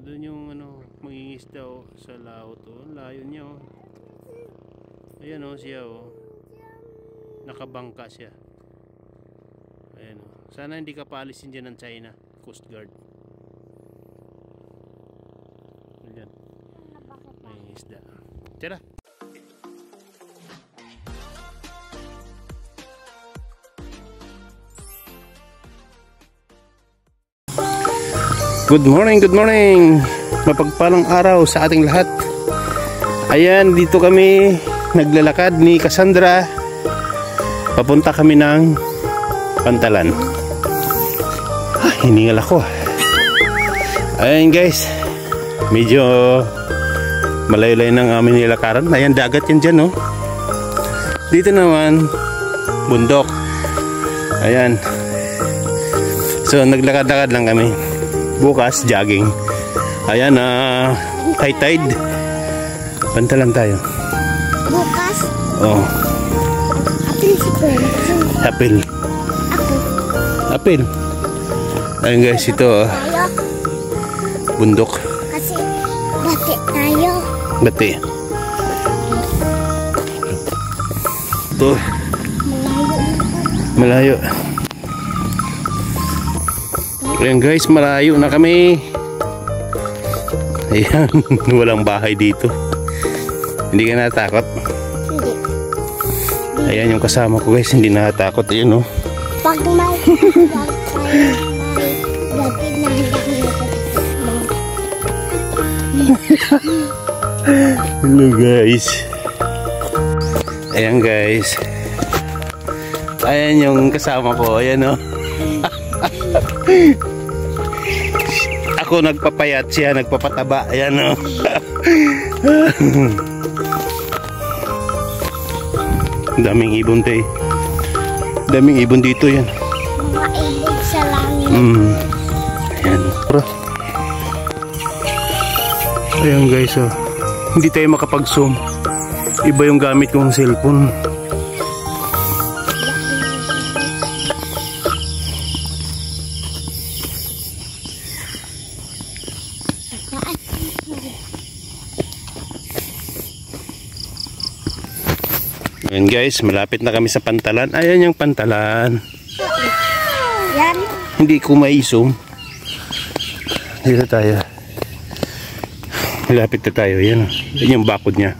Doon yung ano, mangingisda sa laot oh. Layo niya oh. Ayan oh siya oh. Nakabangka siya. Ayan oh. Sana hindi ka paalisin dyan ng China Coast Guard. Ayan. Mangingisda. Tara. Good morning, mapagpalang araw sa ating lahat. Ayan, dito kami naglalakad ni Cassandra. Papunta kami ng Pantalan. Hiningal ako. Ayan guys, medyo malayo-layo ng aming nilakaran. Ayan, dagat yan dyan oh. Dito naman bundok. Ayan. So naglakad-lakad lang kami. Bukas jogging. Ayan, high tide. Pantalan tayo. Bukas? Oh. Apil. Apil. Ayan guys, ito bundok. Kasi bati tayo. Bati. Ito. Malayo. Ayan guys, malayo na kami. Ayan, walang bahay dito. Hindi ka natakot? Hindi. Ayan yung kasama ko guys, hindi natakot. Ayan oh. Pag may gatid na hello guys. Ayan guys. Ayan yung kasama ko. Ayan oh. Ako nagpapayat, siya nagpapataba. Ayan o. Daming ibon tayo. Daming ibon dito yan. mga ibon sa langit. Ayan o. Ayan guys o. Hindi tayo makapag-zoom. Iba yung gamit kong cellphone. Ayan guys, malapit na kami sa Pantalan. Ayan yung Pantalan. Yan. Hindi ko mai-zoom. Dito tayo. Malapit na tayo. Ayan. Ayan yung bakod niya.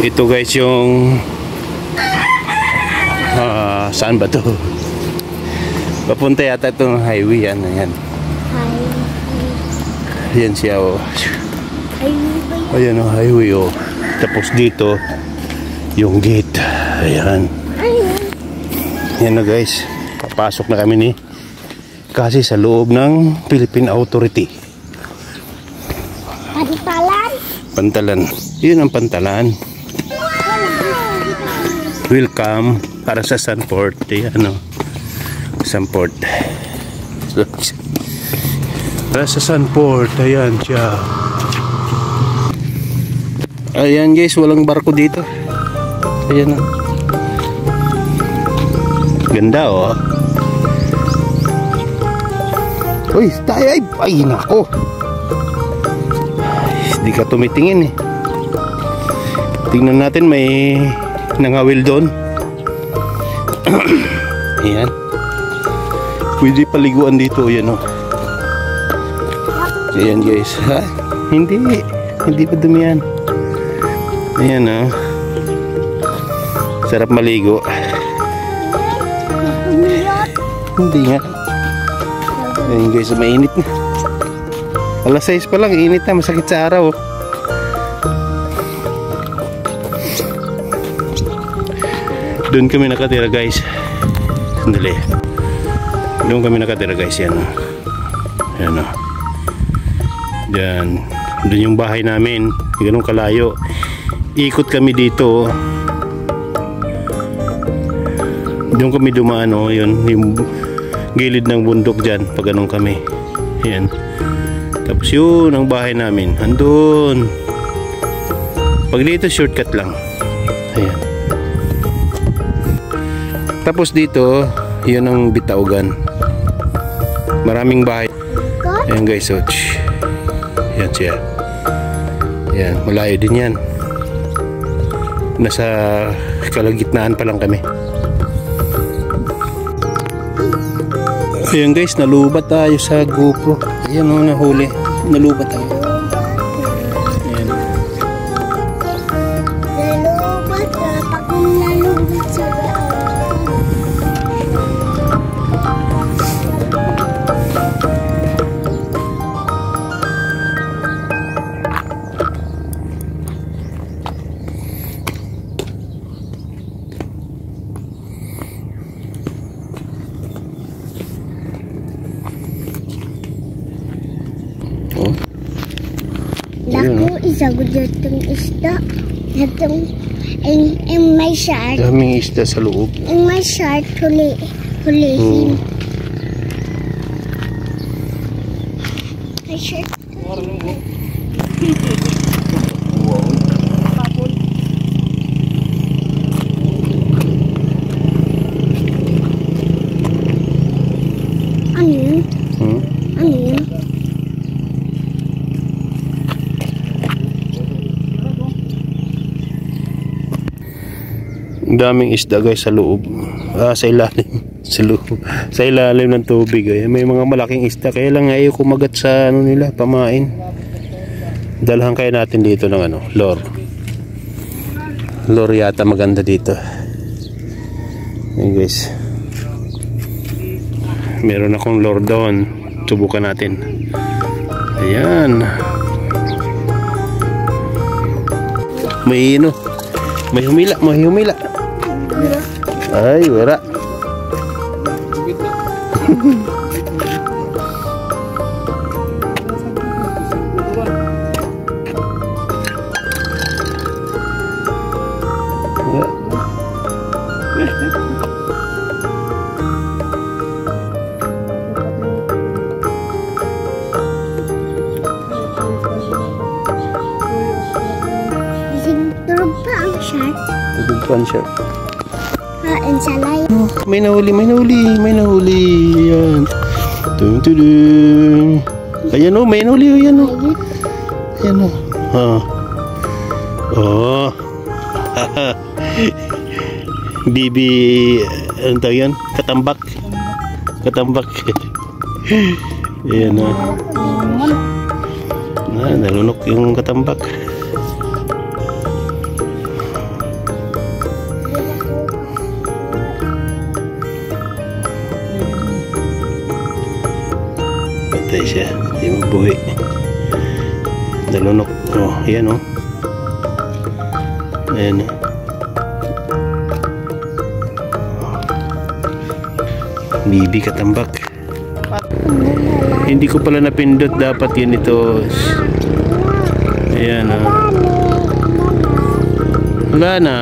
Ito guys yung saan ba to? Papunta yata itong highway. Yan. Ayan. Ayan siya oh. Ayan oh, highway oh. Tapos dito yung gate. Ayan. Ayan na guys. Papasok na kami ni kasi sa loob ng Philippine Authority. Pantalan? Pantalan. Yun ang Pantalan. Welcome para sa Sunport. Ayan o. Sunport. Para sa Sunport. Ayan siya. Ayan guys, walang barko dito. Ayan o. Ganda o. Uy, tayo ay. Ay, nako. Hindi ka tumitingin eh. Tingnan natin, may nangawil doon. Ayan. Pwede paliguan dito. Ayan o. Ayan guys. Ha? Hindi. Hindi pa dumi yan. Ayan o. Sarap maligo. Hindi nga. Ayan guys, mainit na. Alas 6 pa lang, init na. Masakit sa araw. Doon kami nakatira guys. Sandali. Doon kami nakatira guys. Yan o. Yan o. Yan. Doon yung bahay namin. Ganun kalayo. Ikot kami dito. Doon kami dumaan o. Yun. Yung gilid ng bundok dyan. Pag ganun kami. Yan. Tapos yun ang bahay namin. Andun. Pag dito shortcut lang. Ayan. Tapos dito, yun ang Bitaugan. Maraming bahay. ikot. Ayan guys, so yan siya. Ayan, malayo din yan. Nasa kalagitnaan pa lang kami. Ayan guys, nalubat tayo sa GoPro. Ayan o, nahuli. Nalubat tayo. Ayan. Nalubat ka. Pag nalubat sa Naku, isagod itong isda. Itong, ang may shark. Daming isda sa loob. Ang may shark, hulihin. May shark. Ano yun? Ano yun? Daming isda guys sa loob. Sa ilalim. Sa loob. Sa ilalim ng tubig. May mga malaking isda. Kaya lang ayaw kumagat sa ano nila, pamain. Dalhan kaya natin dito ng ano, lure. Lure yata maganda dito. Ayan guys. Meron akong lure doon. Subukan natin. Ayan. May ino. May humila. May humila. Ay, wala. Turog pa ang shark. Tugpan siya. Kain sa layo. May nahuli, may nahuli, may nahuli. Ayan. Tung-tudung. Ayan o, may nahuli. Ayan o. Ayan o. Oh. Bibi, ano tawag yan? Katambak. Katambak. Ayan o. Nalunok yung katambak. Patay siya, hindi mabuhi. Nalunok. Oh, ayan o. Ayan o. Bibi katambak. Hindi ko pala napindot, dapat yun ito. Ayan o. Wala na.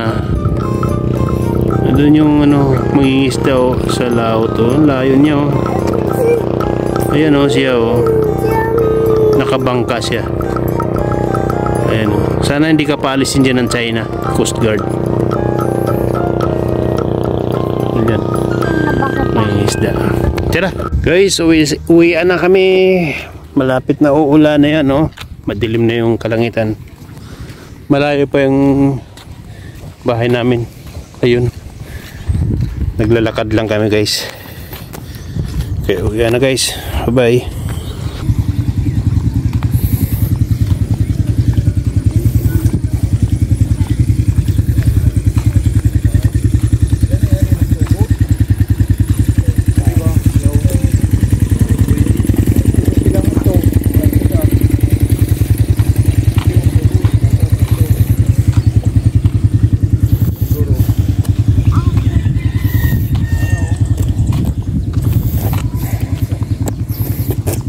Doon yung ano, mangingisda o sa laot o. Layo niya o. Ayan o siya o. Nakabangka siya. Ayan o. Sana hindi ka paalisin dyan ng China Coast Guard. Ayan. Mangingisda. Tira. Guys, uwian na kami. Malapit na uulan na yan o. Madilim na yung kalangitan. Malayo pa yung bahay namin. Ayun. Naglalakad lang kami guys. Okay, uwi na guys. Bye bye.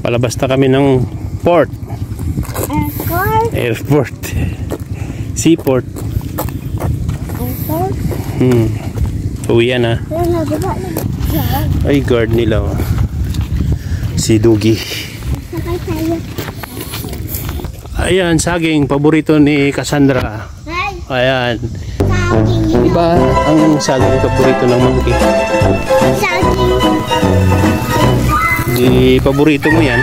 Palabas na kami ng port. Airport. Seaport. Airport. Uwi na. Ay, guard nila oh. Si Dugi. Sakay tayo. Ayan, saging. Paborito ni Cassandra. Ayan. Saging. Diba ang saging paborito ng monkey? Saging. paborito mo yan.